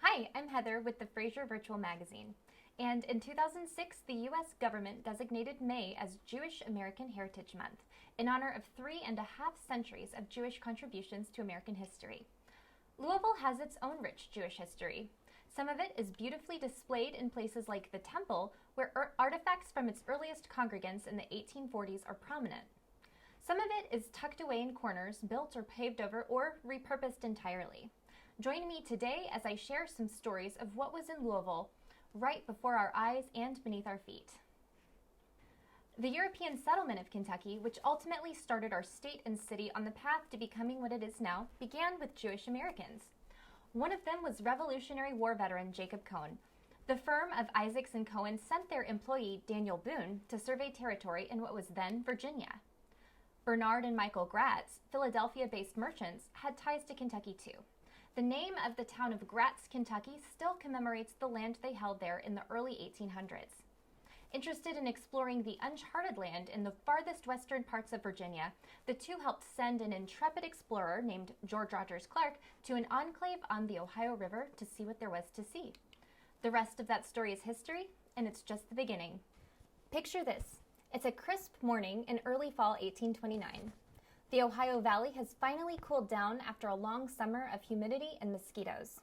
Hi, I'm Heather with the Fraser Virtual Magazine. And in 2006, the U.S. government designated May as Jewish American Heritage Month in honor of 3.5 centuries of Jewish contributions to American history. Louisville has its own rich Jewish history. Some of it is beautifully displayed in places like the Temple, where artifacts from its earliest congregants in the 1840s are prominent. Some of it is tucked away in corners, built or paved over, or repurposed entirely. Join me today as I share some stories of what was in Louisville right before our eyes and beneath our feet. The European settlement of Kentucky, which ultimately started our state and city on the path to becoming what it is now, began with Jewish Americans. One of them was Revolutionary War veteran Jacob Cohen. The firm of Isaacs and Cohen sent their employee Daniel Boone to survey territory in what was then Virginia. Bernard and Michael Gratz, Philadelphia-based merchants, had ties to Kentucky too. The name of the town of Gratz, Kentucky still commemorates the land they held there in the early 1800s. Interested in exploring the uncharted land in the farthest western parts of Virginia, the two helped send an intrepid explorer named George Rogers Clark to an enclave on the Ohio River to see what there was to see. The rest of that story is history, and it's just the beginning. Picture this. It's a crisp morning in early fall 1829. The Ohio Valley has finally cooled down after a long summer of humidity and mosquitoes.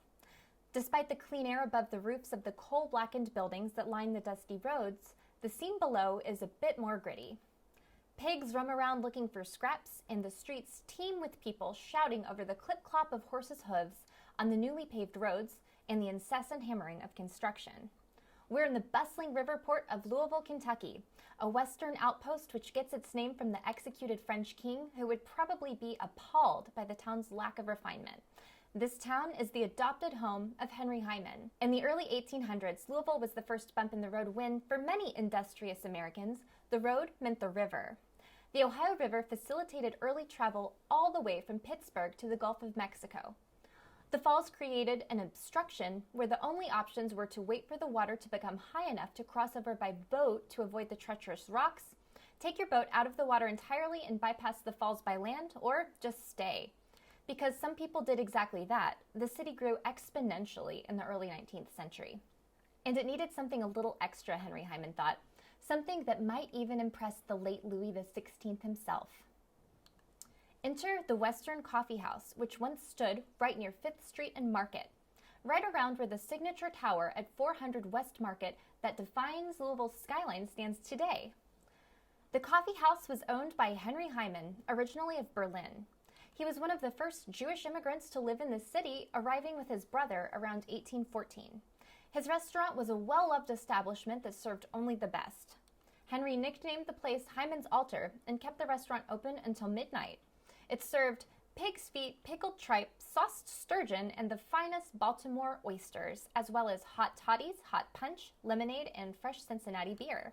Despite the clean air above the roofs of the coal-blackened buildings that line the dusty roads, the scene below is a bit more gritty. Pigs roam around looking for scraps, and the streets teem with people shouting over the clip-clop of horses' hooves on the newly paved roads and the incessant hammering of construction. We're in the bustling river port of Louisville, Kentucky, a western outpost which gets its name from the executed French king who would probably be appalled by the town's lack of refinement. This town is the adopted home of Henry Hyman. In the early 1800s, Louisville was the first bump in the road when, for many industrious Americans, the road meant the river. The Ohio River facilitated early travel all the way from Pittsburgh to the Gulf of Mexico. The falls created an obstruction where the only options were to wait for the water to become high enough to cross over by boat to avoid the treacherous rocks, take your boat out of the water entirely and bypass the falls by land, or just stay. Because some people did exactly that, the city grew exponentially in the early 19th century. And it needed something a little extra, Henry Hyman thought, something that might even impress the late Louis XVI himself. Enter the Western Coffee House, which once stood right near 5th Street and Market, right around where the signature tower at 400 West Market that defines Louisville's skyline stands today. The coffee house was owned by Henry Hyman, originally of Berlin. He was one of the first Jewish immigrants to live in the city, arriving with his brother around 1814. His restaurant was a well-loved establishment that served only the best. Henry nicknamed the place Hyman's Altar and kept the restaurant open until midnight. It served pig's feet, pickled tripe, sauced sturgeon, and the finest Baltimore oysters, as well as hot toddies, hot punch, lemonade, and fresh Cincinnati beer.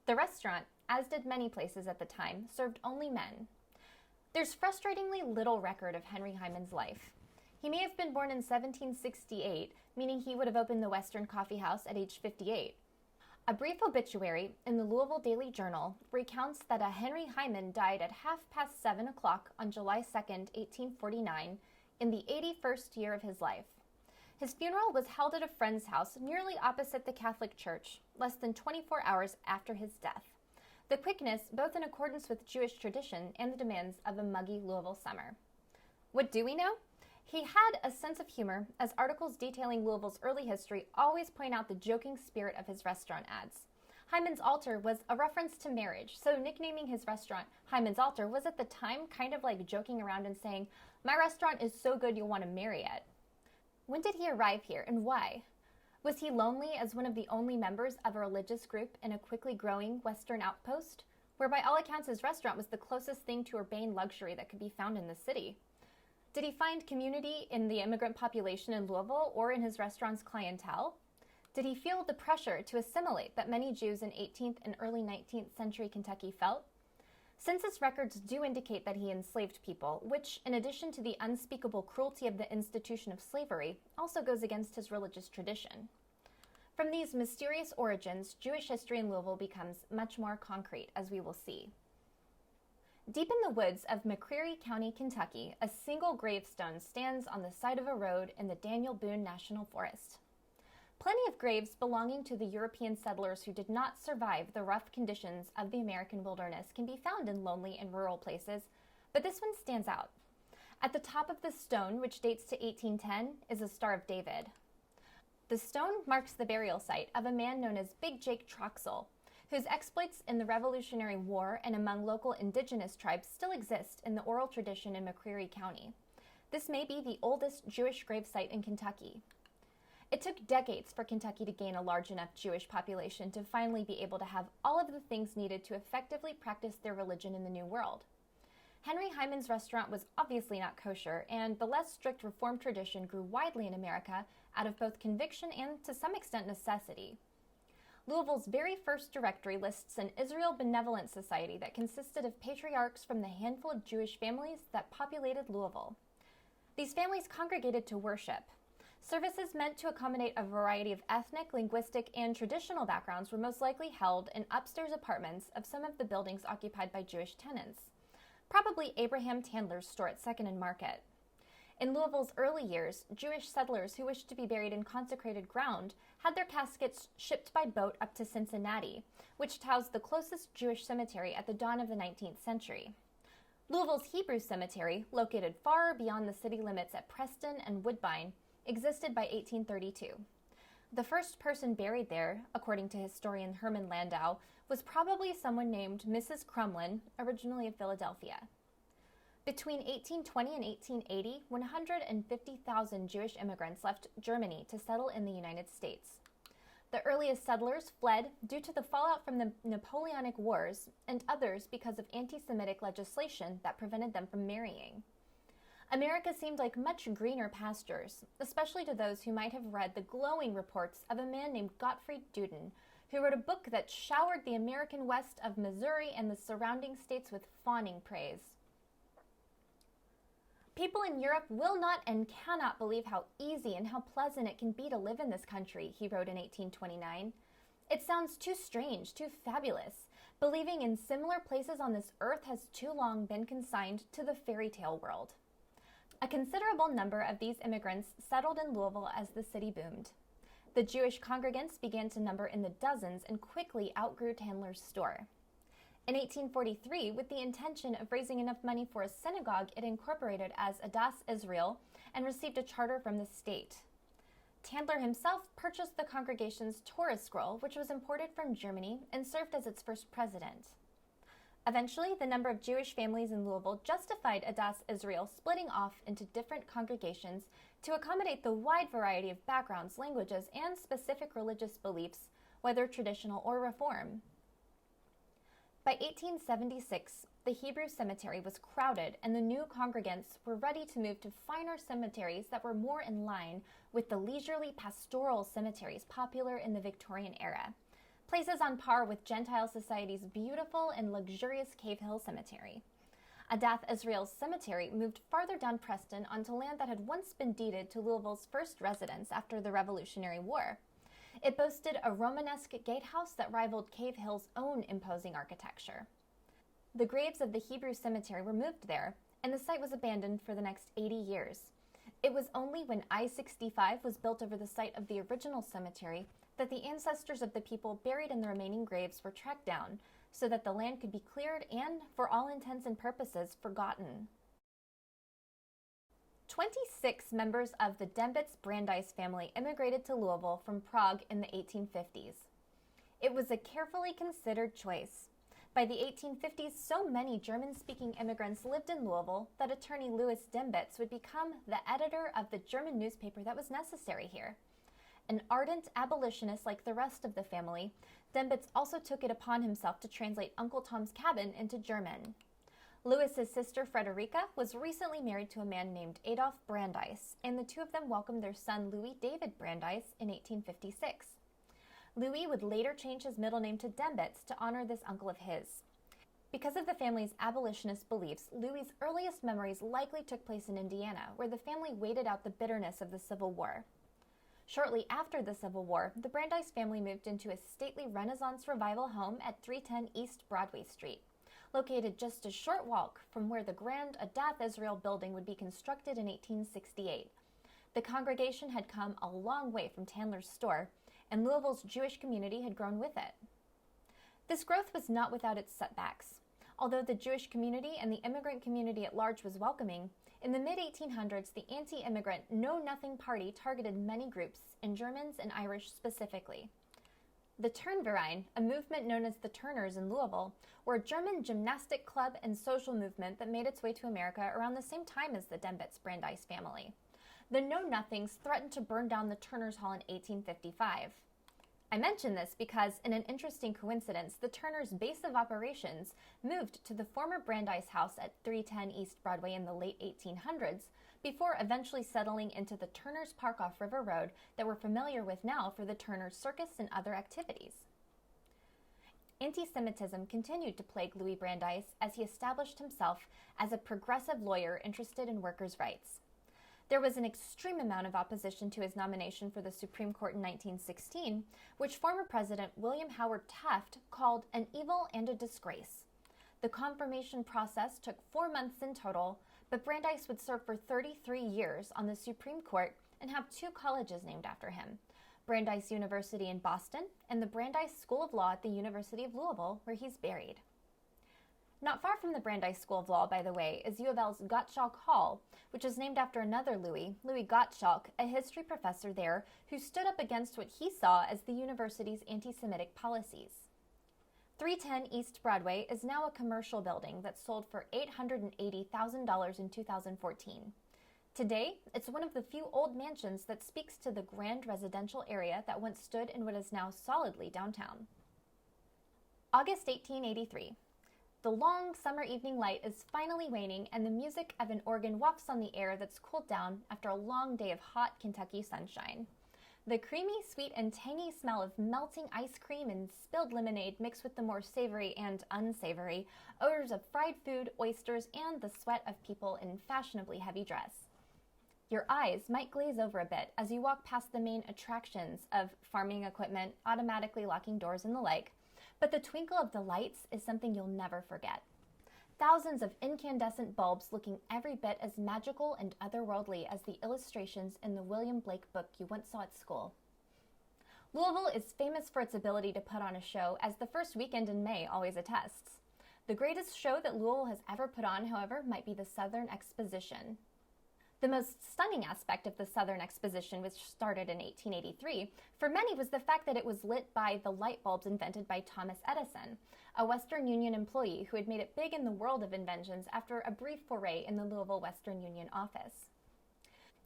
The restaurant, as did many places at the time, served only men. There's frustratingly little record of Henry Hyman's life. He may have been born in 1768, meaning he would have opened the Western Coffee House at age 58. A brief obituary in the Louisville Daily Journal recounts that a Henry Hyman died at 7:30 on July 2nd, 1849, in the 81st year of his life. His funeral was held at a friend's house nearly opposite the Catholic Church, less than 24 hours after his death. The quickness, both in accordance with Jewish tradition and the demands of a muggy Louisville summer. What do we know? He had a sense of humor, as articles detailing Louisville's early history always point out the joking spirit of his restaurant ads. Hyman's Altar was a reference to marriage, so nicknaming his restaurant Hyman's Altar was at the time kind of like joking around and saying, "My restaurant is so good you'll want to marry it." When did he arrive here, and why? Was he lonely as one of the only members of a religious group in a quickly growing western outpost, where by all accounts his restaurant was the closest thing to urbane luxury that could be found in the city? Did he find community in the immigrant population in Louisville or in his restaurant's clientele? Did he feel the pressure to assimilate that many Jews in 18th and early 19th century Kentucky felt? Census records do indicate that he enslaved people, which, in addition to the unspeakable cruelty of the institution of slavery, also goes against his religious tradition. From these mysterious origins, Jewish history in Louisville becomes much more concrete, as we will see. Deep in the woods of McCreary County, Kentucky, a single gravestone stands on the side of a road in the Daniel Boone National Forest. Plenty of graves belonging to the European settlers who did not survive the rough conditions of the American wilderness can be found in lonely and rural places, but this one stands out. At the top of the stone, which dates to 1810, is a Star of David. The stone marks the burial site of a man known as Big Jake Troxel, whose exploits in the Revolutionary War and among local indigenous tribes still exist in the oral tradition in McCreary County. This may be the oldest Jewish gravesite in Kentucky. It took decades for Kentucky to gain a large enough Jewish population to finally be able to have all of the things needed to effectively practice their religion in the New World. Henry Hyman's restaurant was obviously not kosher, and the less strict Reformed tradition grew widely in America out of both conviction and, to some extent, necessity. Louisville's very first directory lists an Israel Benevolent Society that consisted of patriarchs from the handful of Jewish families that populated Louisville. These families congregated to worship. Services meant to accommodate a variety of ethnic, linguistic, and traditional backgrounds were most likely held in upstairs apartments of some of the buildings occupied by Jewish tenants, probably Abraham Tandler's store at 2nd and Market. In Louisville's early years, Jewish settlers who wished to be buried in consecrated ground had their caskets shipped by boat up to Cincinnati, which housed the closest Jewish cemetery at the dawn of the 19th century. Louisville's Hebrew Cemetery, located far beyond the city limits at Preston and Woodbine, existed by 1832. The first person buried there, according to historian Herman Landau, was probably someone named Mrs. Crumlin, originally of Philadelphia. Between 1820 and 1880, 150,000 Jewish immigrants left Germany to settle in the United States. The earliest settlers fled due to the fallout from the Napoleonic Wars, and others because of anti-Semitic legislation that prevented them from marrying. America seemed like much greener pastures, especially to those who might have read the glowing reports of a man named Gottfried Duden, who wrote a book that showered the American West of Missouri and the surrounding states with fawning praise. People in Europe will not and cannot believe how easy and how pleasant it can be to live in this country, he wrote in 1829. It sounds too strange, too fabulous. Believing in similar places on this earth has too long been consigned to the fairy tale world. A considerable number of these immigrants settled in Louisville as the city boomed. The Jewish congregants began to number in the dozens and quickly outgrew Tandler's store. In 1843, with the intention of raising enough money for a synagogue, it incorporated as Adas Israel and received a charter from the state. Tandler himself purchased the congregation's Torah scroll, which was imported from Germany, and served as its first president. Eventually, the number of Jewish families in Louisville justified Adas Israel splitting off into different congregations to accommodate the wide variety of backgrounds, languages, and specific religious beliefs, whether traditional or Reform. By 1876, the Hebrew Cemetery was crowded, and the new congregants were ready to move to finer cemeteries that were more in line with the leisurely pastoral cemeteries popular in the Victorian era, places on par with Gentile society's beautiful and luxurious Cave Hill Cemetery. Adath Israel's cemetery moved farther down Preston onto land that had once been deeded to Louisville's first residents after the Revolutionary War. It boasted a Romanesque gatehouse that rivaled Cave Hill's own imposing architecture. The graves of the Hebrew cemetery were moved there, and the site was abandoned for the next 80 years. It was only when I-65 was built over the site of the original cemetery that the ancestors of the people buried in the remaining graves were tracked down so that the land could be cleared and, for all intents and purposes, forgotten. 26 members of the Dembitz-Brandeis family immigrated to Louisville from Prague in the 1850s. It was a carefully considered choice. By the 1850s, so many German-speaking immigrants lived in Louisville that attorney Louis Dembitz would become the editor of the German newspaper that was necessary here. An ardent abolitionist like the rest of the family, Dembitz also took it upon himself to translate Uncle Tom's Cabin into German. Louis's sister Frederica was recently married to a man named Adolf Brandeis, and the two of them welcomed their son Louis David Brandeis in 1856. Louis would later change his middle name to Dembitz to honor this uncle of his. Because of the family's abolitionist beliefs, Louis's earliest memories likely took place in Indiana, where the family waited out the bitterness of the Civil War. Shortly after the Civil War, the Brandeis family moved into a stately Renaissance Revival home at 310 East Broadway Street. located just a short walk from where the Grand Adath Israel building would be constructed in 1868. The congregation had come a long way from Tandler's store, and Louisville's Jewish community had grown with it. This growth was not without its setbacks. Although the Jewish community and the immigrant community at large was welcoming, in the mid-1800s, the anti-immigrant Know-Nothing Party targeted many groups, and Germans and Irish specifically. The Turnverein, a movement known as the Turners in Louisville, were a German gymnastic club and social movement that made its way to America around the same time as the Dembitz-Brandeis family. The Know-Nothings threatened to burn down the Turners Hall in 1855. I mention this because, in an interesting coincidence, the Turners' base of operations moved to the former Brandeis House at 310 East Broadway in the late 1800s, before eventually settling into the Turners Park off River Road that we're familiar with now for the Turners Circus and other activities. Anti-Semitism continued to plague Louis Brandeis as he established himself as a progressive lawyer interested in workers' rights. There was an extreme amount of opposition to his nomination for the Supreme Court in 1916, which former President William Howard Taft called an evil and a disgrace. The confirmation process took 4 months in total, but Brandeis would serve for 33 years on the Supreme Court and have 2 colleges named after him, Brandeis University in Boston and the Brandeis School of Law at the University of Louisville, where he's buried. Not far from the Brandeis School of Law, by the way, is U of L's Gottschalk Hall, which is named after another Louis Gottschalk, a history professor there who stood up against what he saw as the university's anti-Semitic policies. 310 East Broadway is now a commercial building that sold for $880,000 in 2014. Today, it's one of the few old mansions that speaks to the grand residential area that once stood in what is now solidly downtown. August 1883. The long summer evening light is finally waning, and the music of an organ wafts on the air that's cooled down after a long day of hot Kentucky sunshine. The creamy, sweet, and tangy smell of melting ice cream and spilled lemonade mixed with the more savory and unsavory odors of fried food, oysters, and the sweat of people in fashionably heavy dress. Your eyes might glaze over a bit as you walk past the main attractions of farming equipment, automatically locking doors, and the like, but the twinkle of the lights is something you'll never forget. Thousands of incandescent bulbs looking every bit as magical and otherworldly as the illustrations in the William Blake book you once saw at school. Louisville is famous for its ability to put on a show, as the first weekend in May always attests. The greatest show that Louisville has ever put on, however, might be the Southern Exposition. The most stunning aspect of the Southern Exposition, which started in 1883, for many was the fact that it was lit by the light bulbs invented by Thomas Edison, a Western Union employee who had made it big in the world of inventions after a brief foray in the Louisville Western Union office.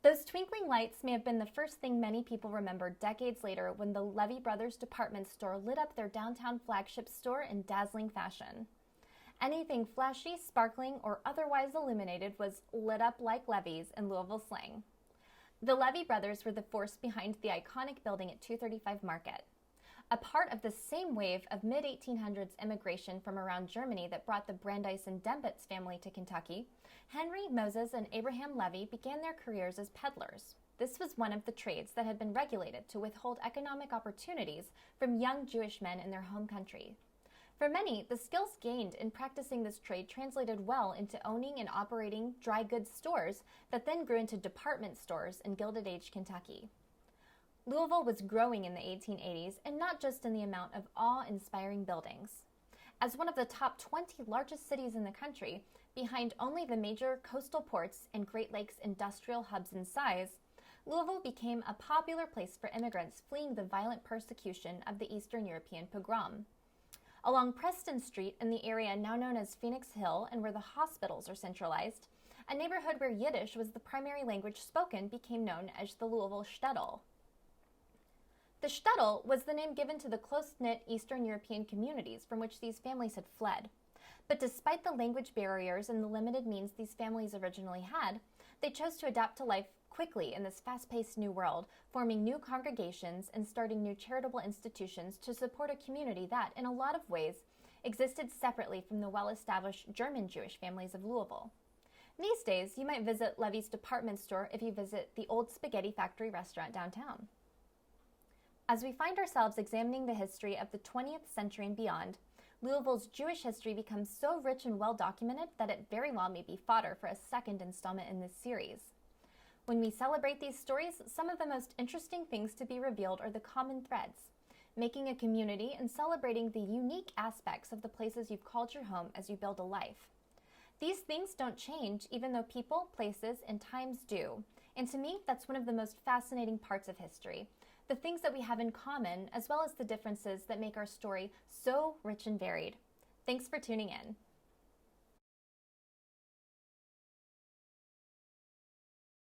Those twinkling lights may have been the first thing many people remembered decades later when the Levy Brothers department store lit up their downtown flagship store in dazzling fashion. Anything flashy, sparkling, or otherwise illuminated was lit up like Levy's in Louisville slang. The Levy brothers were the force behind the iconic building at 235 Market. A part of the same wave of mid-1800s immigration from around Germany that brought the Brandeis and Dembitz family to Kentucky, Henry, Moses, and Abraham Levy began their careers as peddlers. This was one of the trades that had been regulated to withhold economic opportunities from young Jewish men in their home country. For many, the skills gained in practicing this trade translated well into owning and operating dry goods stores that then grew into department stores in Gilded Age Kentucky. Louisville was growing in the 1880s, and not just in the amount of awe-inspiring buildings. As one of the top 20 largest cities in the country, behind only the major coastal ports and Great Lakes industrial hubs in size, Louisville became a popular place for immigrants fleeing the violent persecution of the Eastern European pogrom. Along Preston Street, in the area now known as Phoenix Hill and where the hospitals are centralized, a neighborhood where Yiddish was the primary language spoken became known as the Louisville Shtetl. The shtetl was the name given to the close-knit Eastern European communities from which these families had fled. But despite the language barriers and the limited means these families originally had, they chose to adapt to life quickly in this fast-paced new world, forming new congregations and starting new charitable institutions to support a community that, in a lot of ways, existed separately from the well-established German Jewish families of Louisville. These days, you might visit Levy's department store if you visit the Old Spaghetti Factory restaurant downtown. As we find ourselves examining the history of the 20th century and beyond, Louisville's Jewish history becomes so rich and well documented that it very well may be fodder for a second installment in this series. When we celebrate these stories, some of the most interesting things to be revealed are the common threads, making a community and celebrating the unique aspects of the places you've called your home as you build a life. These things don't change even though people, places, and times do. And to me, that's one of the most fascinating parts of history. The things that we have in common, as well as the differences that make our story so rich and varied. Thanks for tuning in.